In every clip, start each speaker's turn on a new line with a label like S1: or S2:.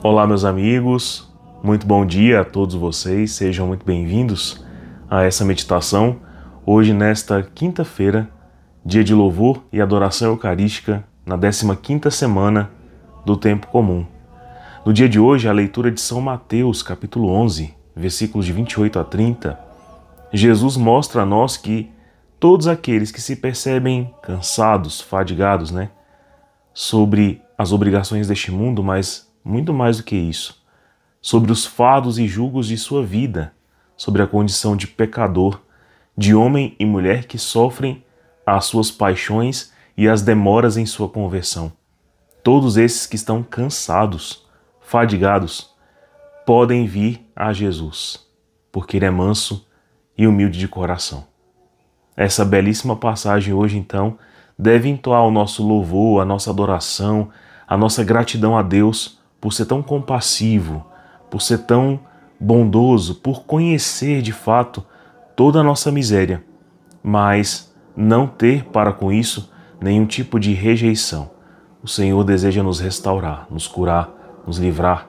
S1: Olá, meus amigos, muito bom dia a todos vocês, sejam muito bem-vindos a essa meditação. Hoje, nesta quinta-feira, dia de louvor e adoração eucarística, na 15ª semana do tempo comum. No dia de hoje, a leitura de São Mateus, capítulo 11, versículos de 28 a 30, Jesus mostra a nós que todos aqueles que se percebem cansados, fadigados, sobre as obrigações deste mundo, mas muito mais do que isso, sobre os fardos e julgos de sua vida, sobre a condição de pecador, de homem e mulher que sofrem as suas paixões e as demoras em sua conversão. Todos esses que estão cansados, fadigados, podem vir a Jesus, porque Ele é manso e humilde de coração. Essa belíssima passagem hoje, então, deve entoar o nosso louvor, a nossa adoração, a nossa gratidão a Deus por ser tão compassivo, por ser tão bondoso, por conhecer de fato toda a nossa miséria, mas não ter para com isso nenhum tipo de rejeição. O Senhor deseja nos restaurar, nos curar, nos livrar,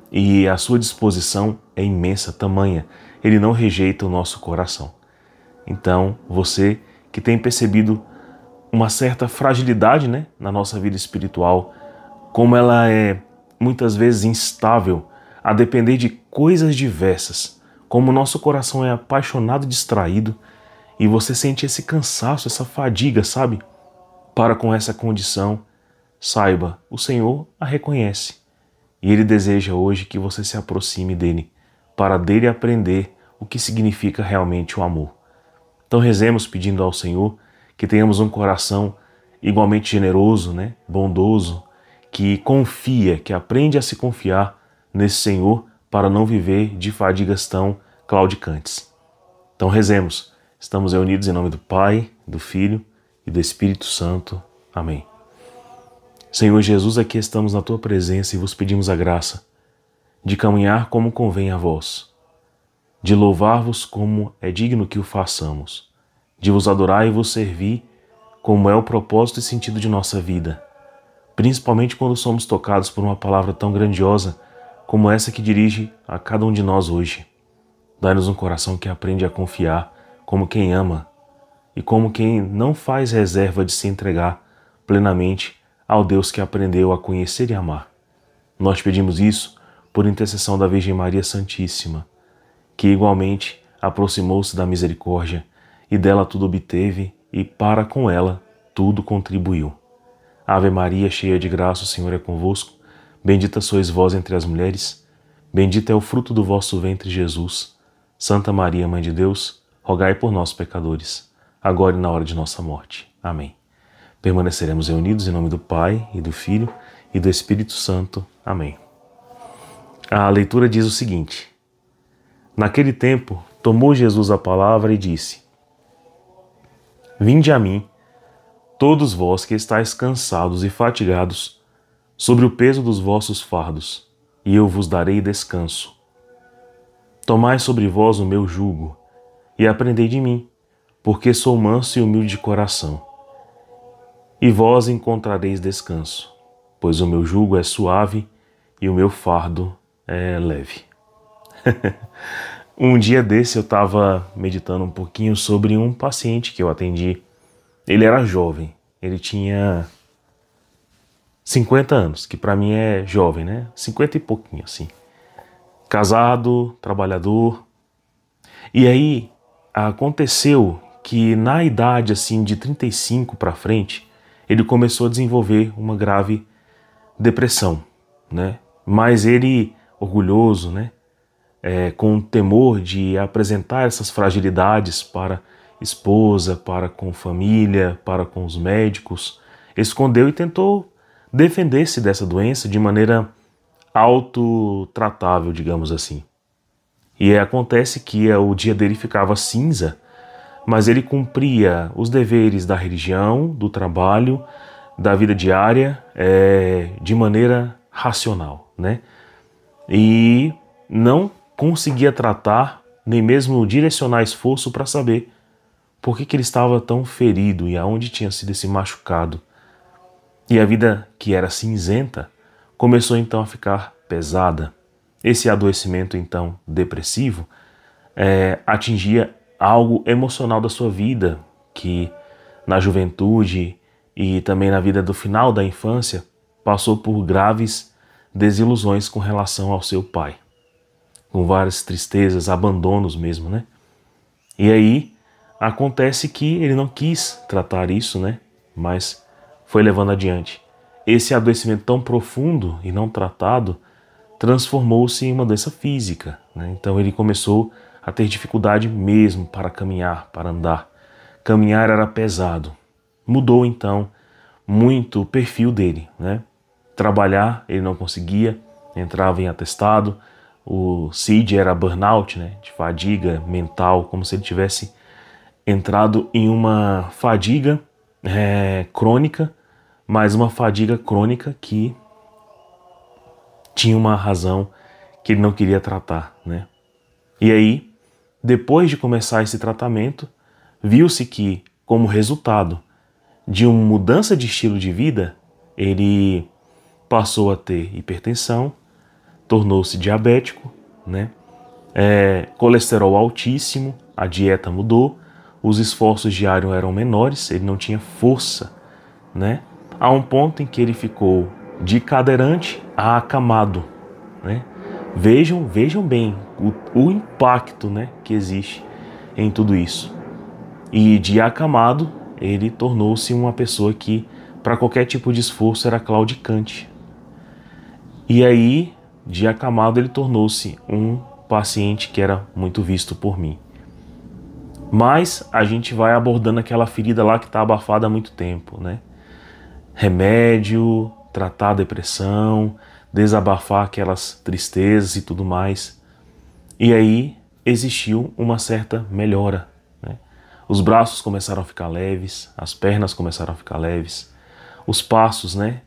S1: e a sua disposição é imensa, tamanha. Ele não rejeita o nosso coração. Então, você que tem percebido uma certa fragilidade, na nossa vida espiritual, como ela é muitas vezes instável, a depender de coisas diversas, como o nosso coração é apaixonado e distraído, e você sente esse cansaço, essa fadiga, sabe? Para com essa condição, saiba, o Senhor a reconhece, e Ele deseja hoje que você se aproxime dEle, para dEle aprender o que significa realmente o amor. Então rezemos pedindo ao Senhor que tenhamos um coração igualmente generoso, bondoso, que confia, que aprende a se confiar nesse Senhor para não viver de fadigas tão claudicantes. Então rezemos. Estamos reunidos em nome do Pai, do Filho e do Espírito Santo. Amém. Senhor Jesus, aqui estamos na Tua presença e vos pedimos a graça de caminhar como convém a vós, de louvar-vos como é digno que o façamos, de vos adorar e vos servir como é o propósito e sentido de nossa vida, principalmente quando somos tocados por uma palavra tão grandiosa como essa que dirige a cada um de nós hoje. Dai-nos um coração que aprende a confiar como quem ama e como quem não faz reserva de se entregar plenamente ao Deus que aprendeu a conhecer e amar. Nós pedimos isso por intercessão da Virgem Maria Santíssima, que igualmente aproximou-se da misericórdia e dela tudo obteve e para com ela tudo contribuiu. Ave Maria, cheia de graça, o Senhor é convosco. Bendita sois vós entre as mulheres, bendito é o fruto do vosso ventre, Jesus. Santa Maria, Mãe de Deus, rogai por nós, pecadores, agora e na hora de nossa morte. Amém. Permaneceremos reunidos em nome do Pai, e do Filho, e do Espírito Santo. Amém. A leitura diz o seguinte: Naquele tempo, tomou Jesus a palavra e disse: Vinde a mim, todos vós que estáis cansados e fatigados, sobre o peso dos vossos fardos, e eu vos darei descanso. Tomai sobre vós o meu jugo, e aprendei de mim, porque sou manso e humilde de coração. E vós encontrareis descanso, pois o meu jugo é suave e o meu fardo é leve. Um dia desse eu estava meditando um pouquinho sobre um paciente que eu atendi. Ele era jovem, ele tinha 50 anos, que para mim é jovem, 50 e pouquinho assim. Casado, trabalhador. E aí aconteceu que na idade assim de 35 para frente, ele começou a desenvolver uma grave depressão, Mas ele, orgulhoso, com temor de apresentar essas fragilidades para esposa, para com família, para com os médicos, escondeu e tentou defender-se dessa doença de maneira autotratável, digamos assim. E acontece que o dia dele ficava cinza, mas ele cumpria os deveres da religião, do trabalho, da vida diária, de maneira racional, E não conseguia tratar, nem mesmo direcionar esforço para saber por que ele estava tão ferido e aonde tinha sido esse machucado. E a vida, que era cinzenta, começou então a ficar pesada. Esse adoecimento, então, depressivo, atingia algo emocional da sua vida, que na juventude e também na vida do final da infância, passou por graves desilusões com relação ao seu pai, com várias tristezas, abandonos mesmo, né? E aí acontece que ele não quis tratar isso, né? Mas foi levando adiante. Esse adoecimento tão profundo e não tratado transformou-se em uma doença física, né? Então ele começou a ter dificuldade mesmo para caminhar, para andar. Caminhar era pesado. Mudou então muito o perfil dele, né? Trabalhar ele não conseguia, entrava em atestado. O CID era burnout, né? De fadiga mental, como se ele tivesse entrado em uma fadiga crônica, mas uma fadiga crônica que tinha uma razão que ele não queria tratar, né? E aí, depois de começar esse tratamento, viu-se que, como resultado de uma mudança de estilo de vida, ele passou a ter hipertensão, tornou-se diabético, né? Colesterol altíssimo, a dieta mudou, os esforços diários eram menores, ele não tinha força, né? A um ponto em que ele ficou de cadeirante a acamado, né? Vejam bem o impacto, né, que existe em tudo isso. E de acamado, ele tornou-se uma pessoa que, para qualquer tipo de esforço, era claudicante. E aí, de acamado, ele tornou-se um paciente que era muito visto por mim. Mas a gente vai abordando aquela ferida lá que está abafada há muito tempo, né? Remédio, tratar a depressão, desabafar aquelas tristezas e tudo mais. E aí existiu uma certa melhora, né? Os braços começaram a ficar leves, as pernas começaram a ficar leves, os passos, né,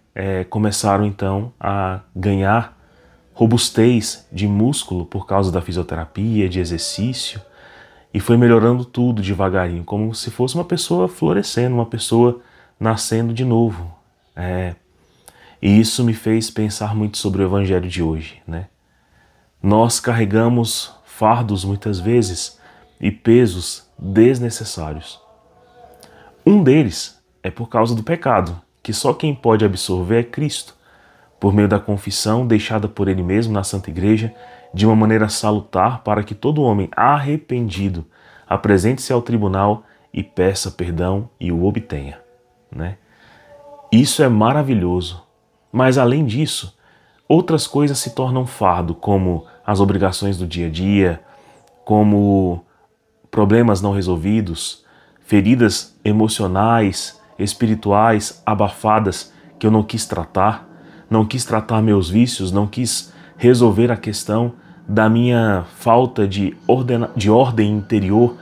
S1: começaram então a ganhar robustez de músculo por causa da fisioterapia, de exercício, e foi melhorando tudo devagarinho, como se fosse uma pessoa florescendo, uma pessoa nascendo de novo. E isso me fez pensar muito sobre o evangelho de hoje, né? Nós carregamos fardos muitas vezes e pesos desnecessários. Um deles é por causa do pecado, que só quem pode absorver é Cristo, por meio da confissão deixada por Ele mesmo na Santa Igreja, de uma maneira salutar, para que todo homem arrependido apresente-se ao tribunal e peça perdão e o obtenha, né? Isso é maravilhoso, mas além disso, outras coisas se tornam fardo, como as obrigações do dia a dia, como problemas não resolvidos, feridas emocionais, espirituais, abafadas que eu não quis tratar meus vícios, não quis resolver a questão da minha falta de ordem interior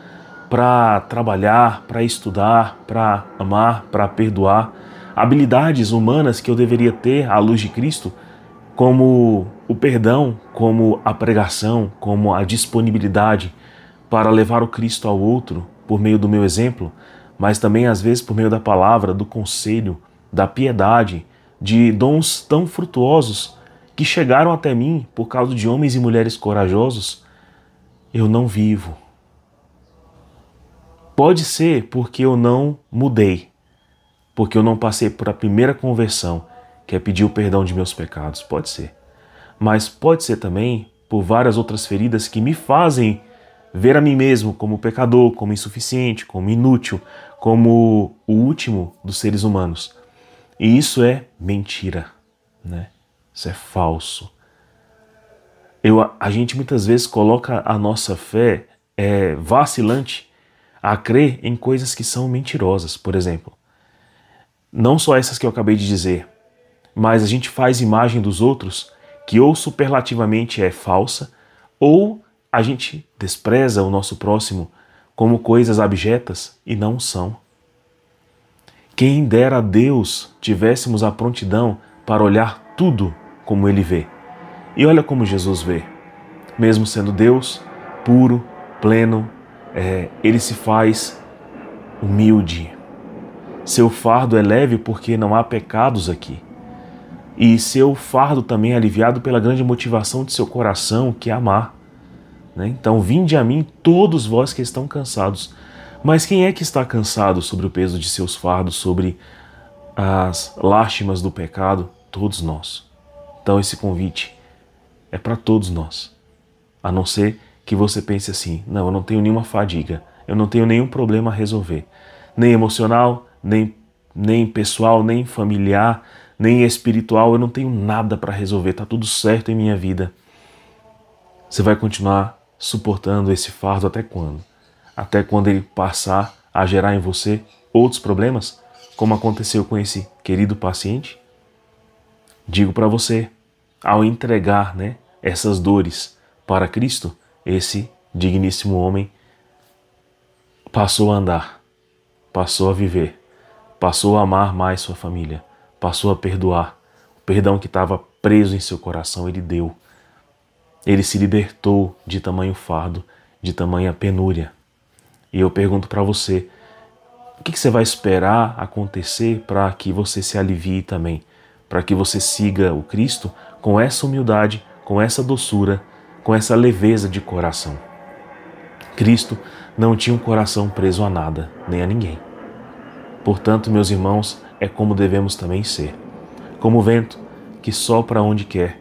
S1: para trabalhar, para estudar, para amar, para perdoar, habilidades humanas que eu deveria ter à luz de Cristo, como o perdão, como a pregação, como a disponibilidade para levar o Cristo ao outro por meio do meu exemplo, mas também às vezes por meio da palavra, do conselho, da piedade, de dons tão frutuosos que chegaram até mim por causa de homens e mulheres corajosos, eu não vivo. Pode ser porque eu não mudei, porque eu não passei por a primeira conversão, que é pedir o perdão de meus pecados, pode ser. Mas pode ser também por várias outras feridas que me fazem ver a mim mesmo como pecador, como insuficiente, como inútil, como o último dos seres humanos. E isso é mentira, né? Isso é falso. A gente muitas vezes coloca a nossa fé vacilante a crer em coisas que são mentirosas, por exemplo. Não só essas que eu acabei de dizer, mas a gente faz imagem dos outros que ou superlativamente é falsa, ou a gente despreza o nosso próximo como coisas abjetas e não são. Quem dera a Deus tivéssemos a prontidão para olhar tudo como Ele vê. E olha como Jesus vê. Mesmo sendo Deus, puro, pleno, Ele se faz humilde. Seu fardo é leve porque não há pecados aqui. e seu fardo também é aliviado pela grande motivação de seu coração, que é amar. Né? Então, vinde a mim todos vós que estão cansados. Mas quem é que está cansado sobre o peso de seus fardos, sobre as lástimas do pecado? Todos nós. Então esse convite é para todos nós. A não ser que você pense assim, não, eu não tenho nenhuma fadiga, eu não tenho nenhum problema a resolver. Nem emocional, nem pessoal, nem familiar, nem espiritual, eu não tenho nada para resolver, está tudo certo em minha vida. Você vai continuar suportando esse fardo até quando? Até quando ele passar a gerar em você outros problemas, como aconteceu com esse querido paciente? Digo para você, ao entregar, essas dores para Cristo, esse digníssimo homem passou a andar, passou a viver, passou a amar mais sua família, passou a perdoar. O perdão que estava preso em seu coração, ele deu. Ele se libertou de tamanho fardo, de tamanha penúria. E eu pergunto para você, o que você vai esperar acontecer para que você se alivie também? Para que você siga o Cristo com essa humildade, com essa doçura, com essa leveza de coração. Cristo não tinha um coração preso a nada, nem a ninguém. Portanto, meus irmãos, é como devemos também ser. Como o vento que sopra onde quer,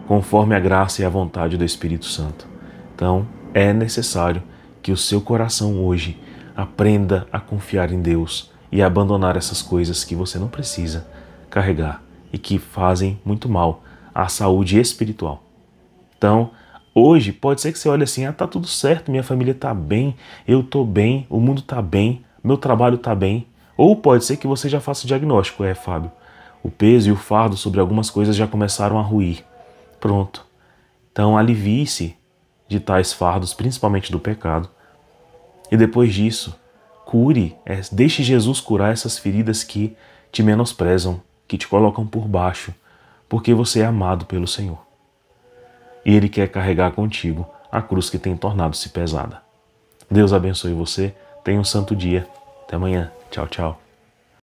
S1: conforme a graça e a vontade do Espírito Santo. Então, é necessário que o seu coração hoje aprenda a confiar em Deus e a abandonar essas coisas que você não precisa carregar e que fazem muito mal à saúde espiritual. Então, hoje pode ser que você olhe assim, tá tudo certo, minha família tá bem, eu tô bem, o mundo tá bem, meu trabalho tá bem. Ou pode ser que você já faça o diagnóstico, Fábio, o peso e o fardo sobre algumas coisas já começaram a ruir. Pronto. Então alivie-se de tais fardos, principalmente do pecado. E depois disso, cure, deixe Jesus curar essas feridas que te menosprezam, que te colocam por baixo, porque você é amado pelo Senhor. E Ele quer carregar contigo a cruz que tem tornado-se pesada. Deus abençoe você, tenha um santo dia. Até amanhã. Tchau, tchau.